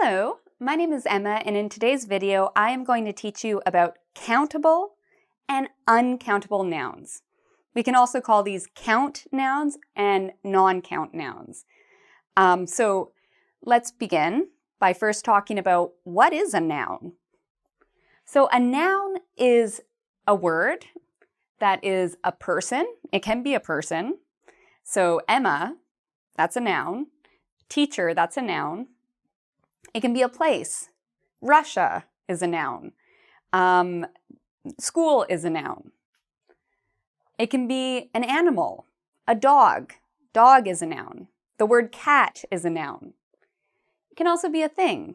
Hello, my name is Emma, and in today's video, I am going to teach you about countable and uncountable nouns. We can also call these count nouns and non-count nouns. So let's begin by first talking about what is a noun. So a noun is a word that is a person. It can be a person. So Emma, that's a noun. Teacher, that's a noun. It can be a place. Russia is a noun. School is a noun. It can be an animal, a dog. Dog is a noun. The word cat is a noun. It can also be a thing.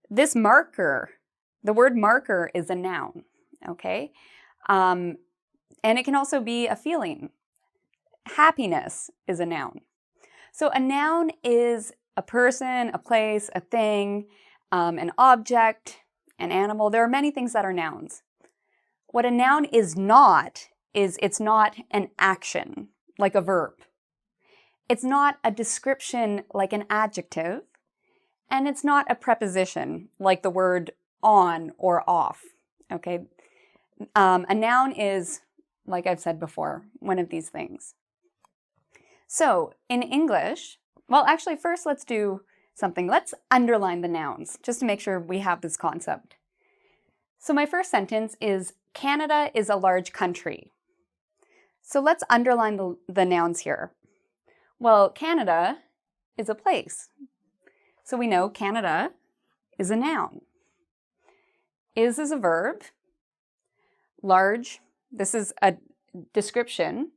This marker, the word marker is a noun, okay? And it can also be a feeling. Happiness is a noun. So a noun is a person, a place, a thing, an object, an animal. There are many things that are nouns. What a noun is not is it's not an action, like a verb. It's not a description, like an adjective. And it's not a preposition, like the word on or off, okay? A noun is, like I've said before, one of these things. So in English, well, actually, first let's do something. Let's underline the nouns, just to make sure we have this concept. So my first sentence is, Canada is a large country. So let's underline the nouns here. Well, Canada is a place. So we know Canada is a noun. Is a verb. Large, this is a description.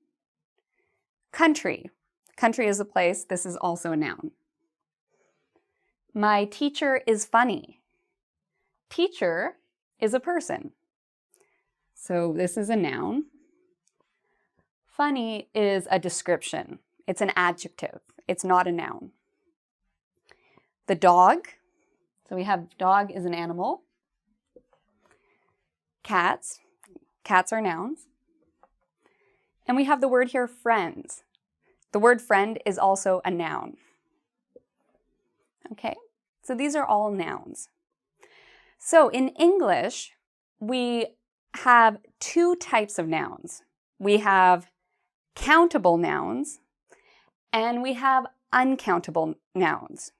Country. Country is a place. This is also a noun. My teacher is funny. Teacher is a person. So this is a noun. Funny is a description. It's an adjective. It's not a noun. The dog. So we have dog is an animal. Cats. Cats are nouns. And we have the word here, friends. The word friend is also a noun. Okay, so these are all nouns. So in English, we have two types of nouns. We have countable nouns and we have uncountable nouns.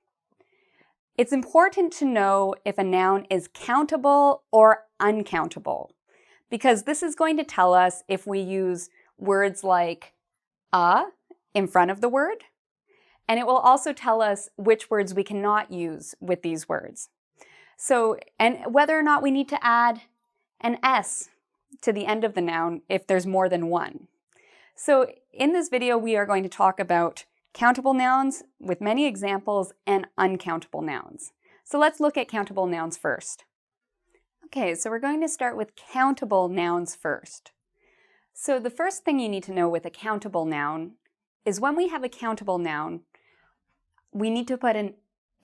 It's important to know if a noun is countable or uncountable, because this is going to tell us if we use words like a in front of the word, and it will also tell us which words we cannot use with these words. So, and whether or not we need to add an S to the end of the noun if there's more than one. So in this video, we are going to talk about countable nouns with many examples and uncountable nouns. So let's look at countable nouns first. Okay, so we're going to start with countable nouns first. So the first thing you need to know with a countable noun is when we have a countable noun, we need to put an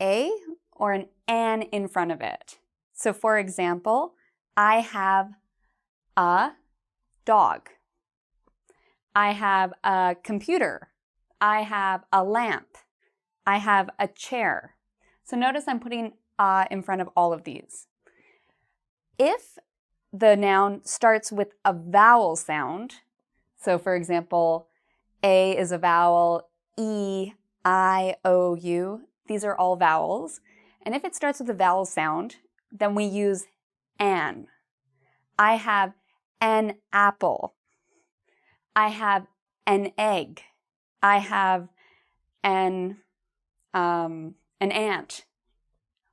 A or an an in front of it. So for example, I have a dog. I have a computer. I have a lamp. I have a chair. So notice I'm putting a in front of all of these. If the noun starts with a vowel sound, so for example, A is a vowel, E, I, O, U, these are all vowels. And if it starts with a vowel sound, then we use an. I have an apple. I have an egg. I have an ant.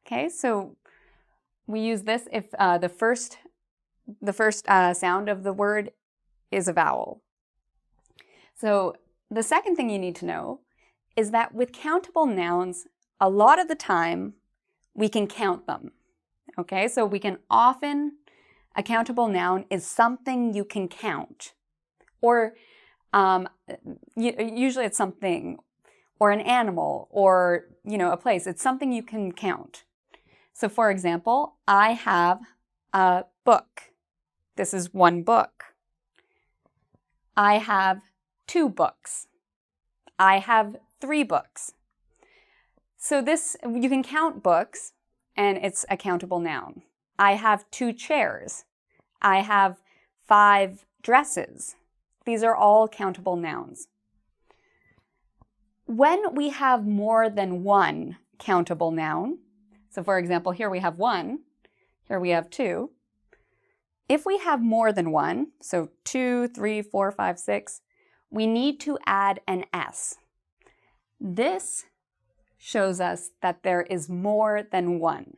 Okay, so we use this if the first sound of the word is a vowel. So the second thing you need to know is that with countable nouns, a lot of the time we can count them. Okay, so we can often, a countable noun is something you can count. Or usually it's something, or an animal, or a place. It's something you can count. So for example, I have a book. This is one book. I have 2 books. I have 3 books. So this, you can count books, and it's a countable noun. I have 2 chairs. I have 5 dresses. These are all countable nouns. When we have more than one countable noun, so for example, here we have 1, here we have 2. If we have more than one, so 2, 3, 4, 5, 6, we need to add an S. This shows us that there is more than one.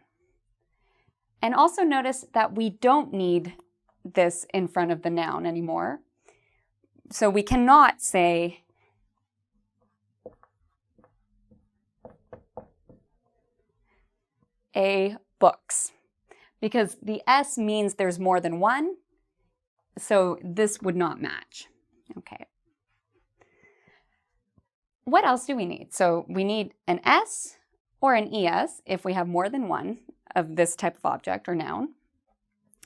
And also notice that we don't need this in front of the noun anymore. So we cannot say a books, because the S means there's more than one, so this would not match. Okay. What else do we need? So we need an S or an ES if we have more than one of this type of object or noun.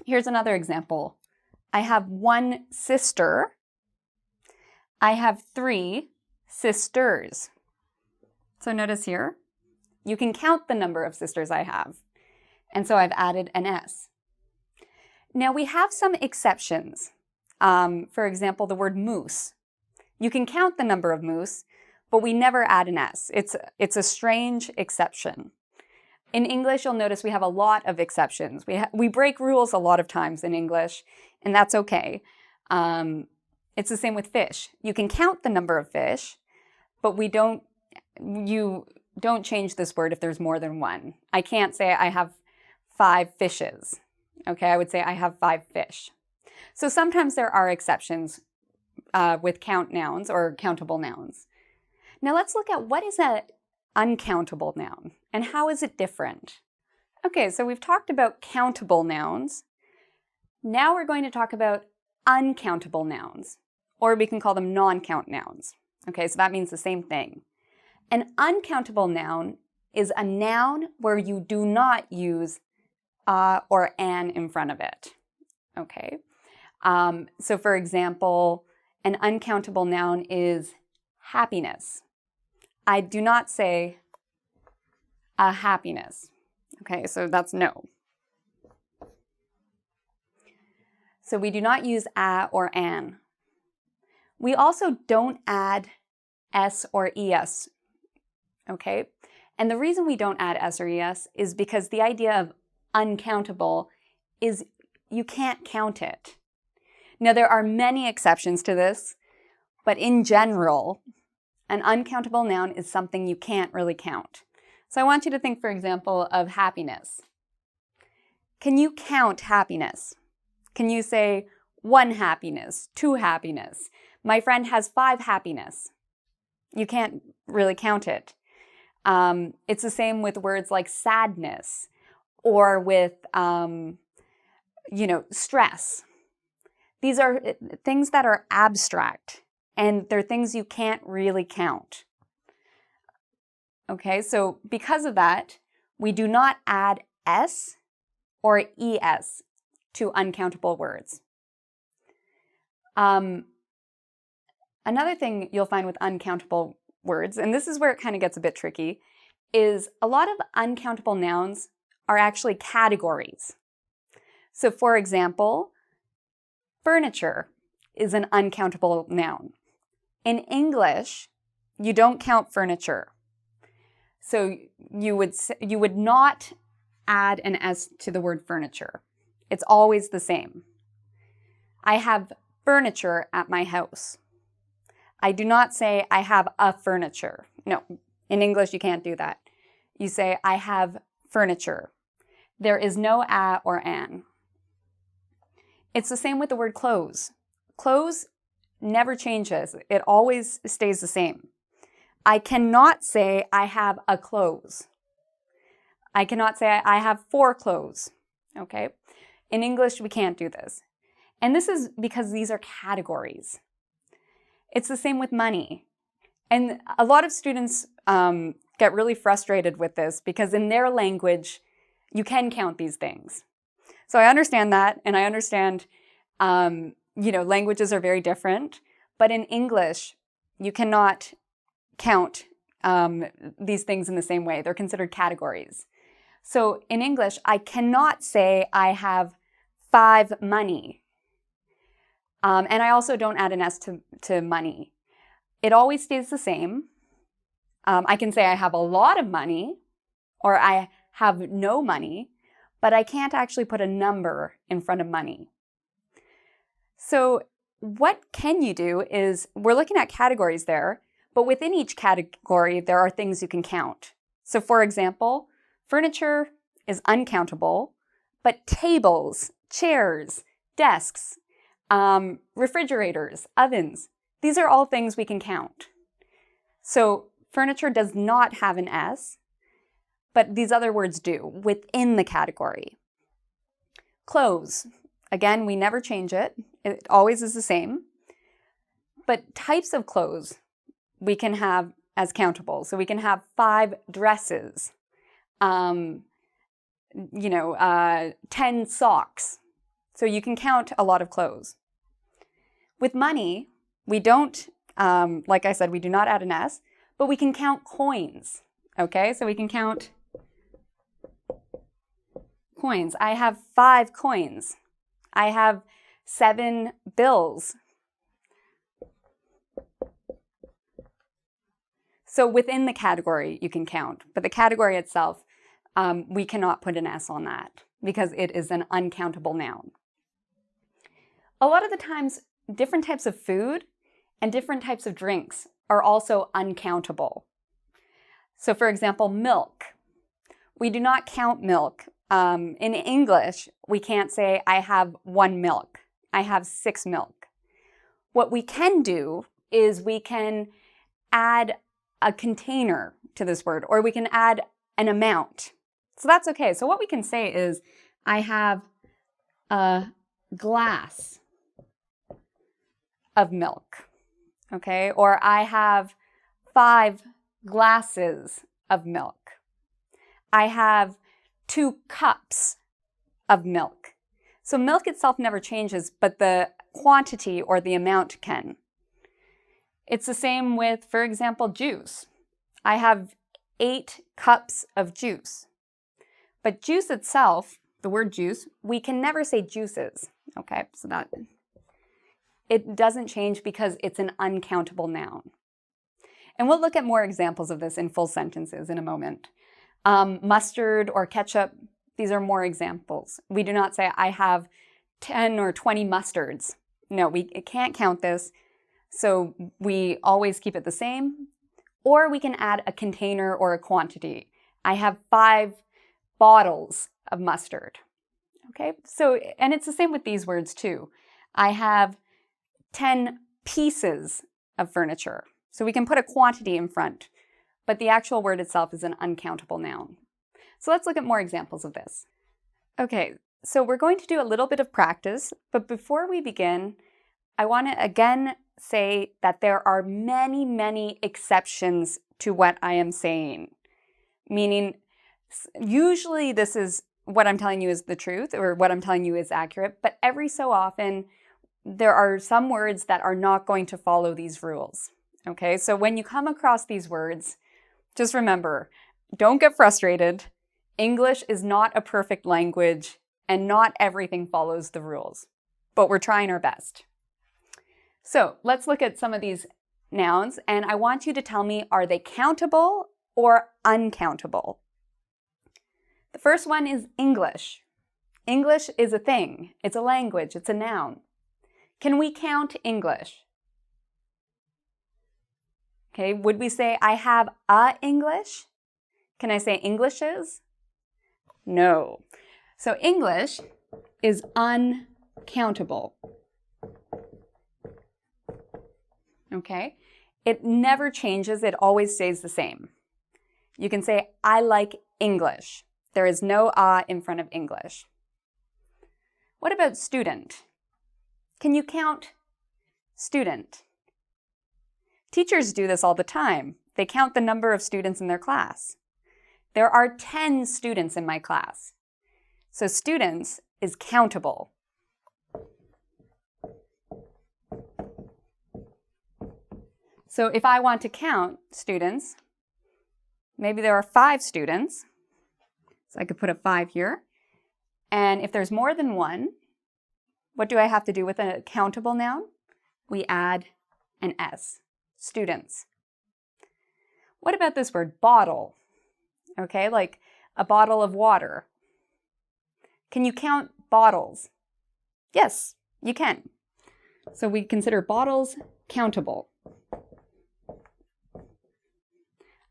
Here's another example. I have 1 sister. I have 3 sisters. So notice here, you can count the number of sisters I have. And so I've added an S. Now we have some exceptions. For example, the word moose. You can count the number of moose, but we never add an S. It's a strange exception. In English, you'll notice we have a lot of exceptions. We break rules a lot of times in English, and that's okay. It's the same with fish. You can count the number of fish, but you don't change this word if there's more than one. I can't say I have 5 fishes. Okay, I would say I have 5 fish. So sometimes there are exceptions with count nouns or countable nouns. Now let's look at what is an uncountable noun and how is it different? Okay, so we've talked about countable nouns. Now we're going to talk about uncountable nouns, or we can call them non-count nouns. Okay, so that means the same thing. An uncountable noun is a noun where you do not use or an in front of it. Okay, so for example, an uncountable noun is happiness. I do not say a happiness. Okay, so that's no. So we do not use a or an. We also don't add s or es. Okay, and the reason we don't add s or es is because the idea of uncountable is you can't count it. Now there are many exceptions to this, but in general, an uncountable noun is something you can't really count. So I want you to think, for example, of happiness. Can you count happiness? Can you say 1 happiness, 2 happiness? My friend has 5 happiness. You can't really count it. It's the same with words like sadness or with, stress. These are things that are abstract, and they're things you can't really count. Okay, so because of that, we do not add s or es to uncountable words. Another thing you'll find with uncountable words, and this is where it kind of gets a bit tricky, is a lot of uncountable nouns are actually categories. So for example, furniture is an uncountable noun. In English, you don't count furniture. So you would not add an s to the word furniture. It's always the same. I have furniture at my house. I do not say I have a furniture. No, in English you can't do that. You say I have furniture. There is no a or an. It's the same with the word clothes. Clothes never changes. It always stays the same. I cannot say I have a clothes. I cannot say I have 4 clothes. Okay? In English, we can't do this. And this is because these are categories. It's the same with money. And a lot of students get really frustrated with this because in their language, you can count these things. So I understand that, and I understand, languages are very different. But in English, you cannot count these things in the same way. They're considered categories. So in English, I cannot say I have 5 money. And I also don't add an S to money. It always stays the same. I can say I have a lot of money or I have no money, but I can't actually put a number in front of money. So what can you do is, we're looking at categories there, but within each category, there are things you can count. So for example, furniture is uncountable, but tables, chairs, desks, refrigerators, ovens, these are all things we can count. So furniture does not have an S, but these other words do within the category. Clothes, again, we never change it. It always is the same. But types of clothes we can have as countable. So we can have 5 dresses, 10 socks. So you can count a lot of clothes. With money, we don't, like I said, we do not add an S, but we can count coins. Okay, so we can count coins. I have 5 coins. I have 7 bills. So within the category, you can count, but the category itself, we cannot put an S on that because it is an uncountable noun. A lot of the times, different types of food and different types of drinks are also uncountable. So for example, milk. We do not count milk. In English, we can't say, I have 1 milk. I have 6 milk. What we can do is we can add a container to this word, or we can add an amount. So that's okay. So what we can say is, I have a glass of milk, okay? Or I have 5 glasses of milk. I have 2 cups of milk. So milk itself never changes, but the quantity or the amount can. It's the same with, for example, juice. I have 8 cups of juice. But juice itself, the word juice, we can never say juices, okay? So that, it doesn't change because it's an uncountable noun. And we'll look at more examples of this in full sentences in a moment. Mustard or ketchup, these are more examples. We do not say, I have 10 or 20 mustards. No, we can't count this, so we always keep it the same. Or we can add a container or a quantity. I have 5 bottles of mustard. Okay, so, and it's the same with these words too. I have 10 pieces of furniture. So we can put a quantity in front, but the actual word itself is an uncountable noun. So let's look at more examples of this. Okay, so we're going to do a little bit of practice, but before we begin, I want to again say that there are many, many exceptions to what I am saying. Meaning, usually this is what I'm telling you is the truth, or what I'm telling you is accurate, but every so often, there are some words that are not going to follow these rules. Okay, so when you come across these words, just remember, don't get frustrated. English is not a perfect language, and not everything follows the rules, but we're trying our best. So let's look at some of these nouns, and I want you to tell me, are they countable or uncountable? The first one is English. English is a thing. It's a language. It's a noun. Can we count English? Okay, would we say, I have a English? Can I say Englishes? No. So English is uncountable. Okay, it never changes. It always stays the same. You can say, I like English. There is no in front of English. What about student? Can you count student? Teachers do this all the time. They count the number of students in their class. There are 10 students in my class. So students is countable. So if I want to count students, maybe there are 5 students. So I could put a 5 here. And if there's more than one, what do I have to do with a countable noun? We add an S, students. What about this word, bottle? Okay, like a bottle of water. Can you count bottles? Yes, you can. So we consider bottles countable.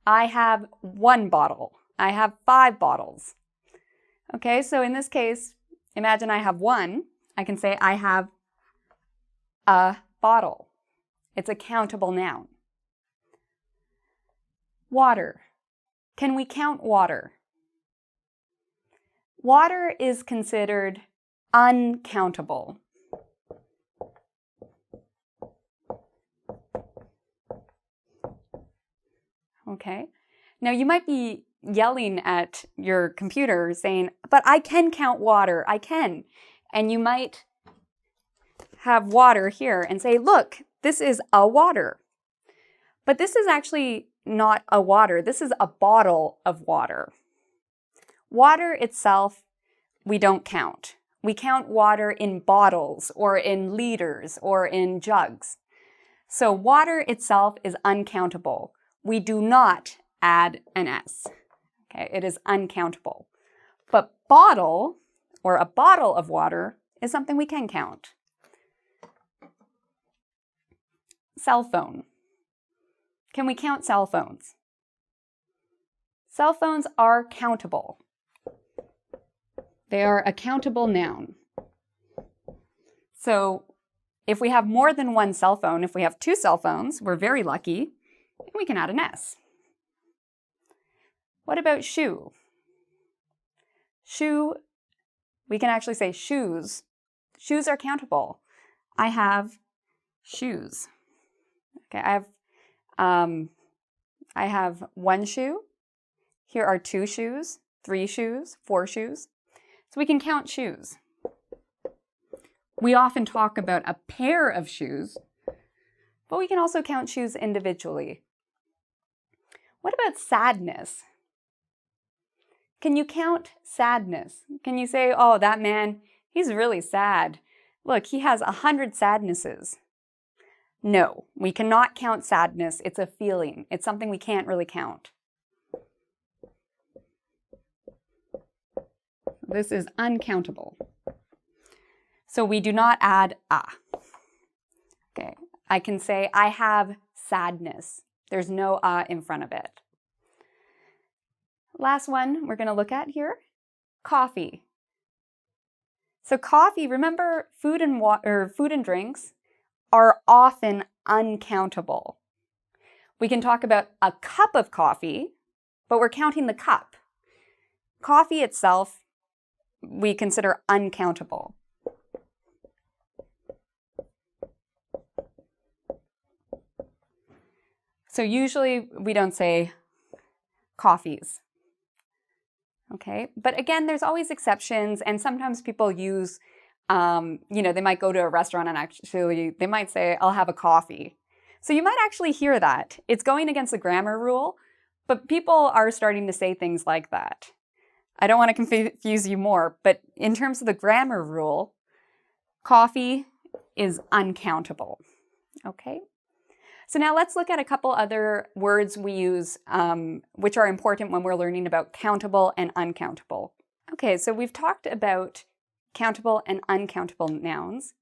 I have 1 bottle. I have 5 bottles. Okay, so in this case, imagine I have 1. I can say I have a bottle. It's a countable noun. Water. Can we count water? Water is considered uncountable. Okay, now you might be yelling at your computer saying, but I can count water, I can. And you might have water here and say, look, this is a water. But this is actually not a water, this is a bottle of water. Water itself, we don't count. We count water in bottles or in liters or in jugs. So water itself is uncountable. We do not add an S. Okay, it is uncountable. But bottle, or a bottle of water, is something we can count. Cell phone. Can we count cell phones? Cell phones are countable. They are a countable noun. So if we have more than 1 cell phone, if we have 2 cell phones, we're very lucky, and we can add an S. What about shoe? Shoe, we can actually say shoes. Shoes are countable. I have shoes. Okay, I have 1 shoe. Here are 2 shoes, 3 shoes, 4 shoes. So we can count shoes. We often talk about a pair of shoes, but we can also count shoes individually. What about sadness? Can you count sadness? Can you say, oh, that man, he's really sad. Look, he has 100 sadnesses. No, we cannot count sadness. It's a feeling. It's something we can't really count. This is uncountable. So we do not add a. Okay, I can say I have sadness. There's no a in front of it. Last one we're going to look at here, coffee. So coffee, remember food and drinks are often uncountable. We can talk about a cup of coffee, but we're counting the cup. Coffee itself, we consider uncountable. So usually we don't say coffees. Okay, but again, there's always exceptions, and sometimes people use, they might go to a restaurant and actually they might say, I'll have a coffee. So you might actually hear that. It's going against the grammar rule, but people are starting to say things like that. I don't want to confuse you more, but in terms of the grammar rule, coffee is uncountable. Okay? So now let's look at a couple other words we use which are important when we're learning about countable and uncountable. Okay, so we've talked about countable and uncountable nouns.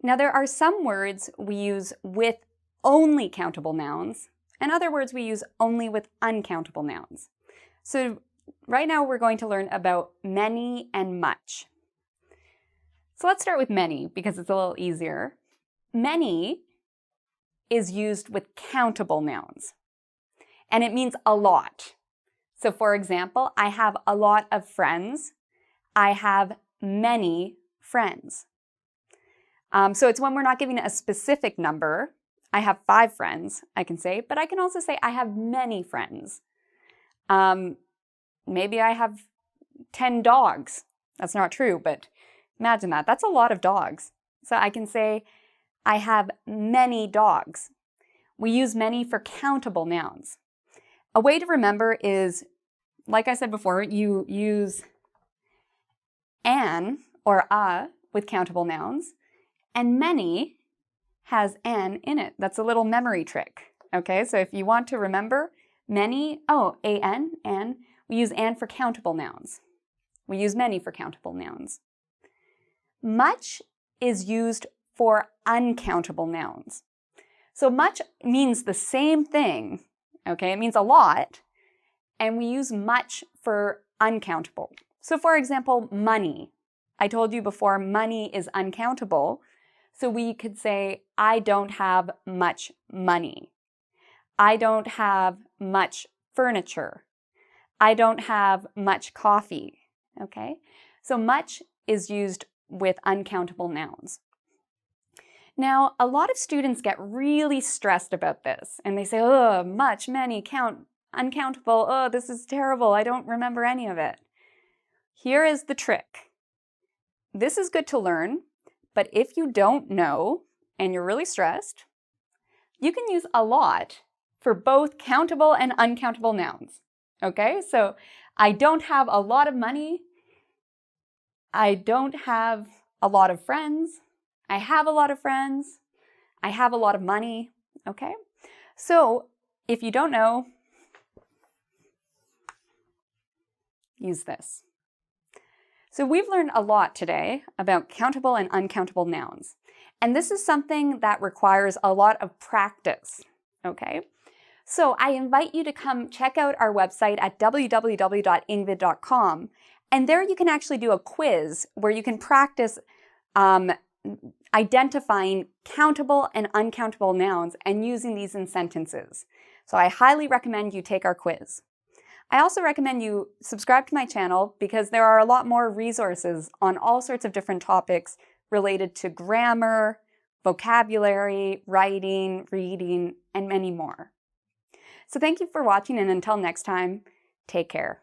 Now there are some words we use with only countable nouns, and other words we use only with uncountable nouns. So right now we're going to learn about many and much. So let's start with many because it's a little easier. Many is used with countable nouns, and it means a lot. So for example, I have a lot of friends. I have many friends. So it's when we're not giving a specific number. I have 5 friends, I can say, but I can also say I have many friends. Maybe I have 10 dogs. That's not true, but imagine that. That's a lot of dogs. So I can say I have many dogs. We use many for countable nouns. A way to remember is like I said before, you use an or a with countable nouns, and many has an in it. That's a little memory trick. Okay, so if you want to remember many, an, we use an for countable nouns. We use many for countable nouns. Much is used for uncountable nouns. So much means the same thing, okay? It means a lot, and we use much for uncountable. So for example, money. I told you before, money is uncountable. So we could say, I don't have much money. I don't have much furniture. I don't have much coffee, okay? So much is used with uncountable nouns. Now, a lot of students get really stressed about this, and they say, oh, much, many, uncountable, oh, this is terrible, I don't remember any of it. Here is the trick. This is good to learn, but if you don't know and you're really stressed, you can use a lot for both countable and uncountable nouns. Okay, so I don't have a lot of money. I don't have a lot of friends. I have a lot of friends. I have a lot of money. Okay, so if you don't know, use this. So we've learned a lot today about countable and uncountable nouns. And this is something that requires a lot of practice, okay? So I invite you to come check out our website at www.engvid.com. And there you can actually do a quiz where you can practice identifying countable and uncountable nouns and using these in sentences. So I highly recommend you take our quiz. I also recommend you subscribe to my channel because there are a lot more resources on all sorts of different topics related to grammar, vocabulary, writing, reading, and many more. So thank you for watching, and until next time, take care.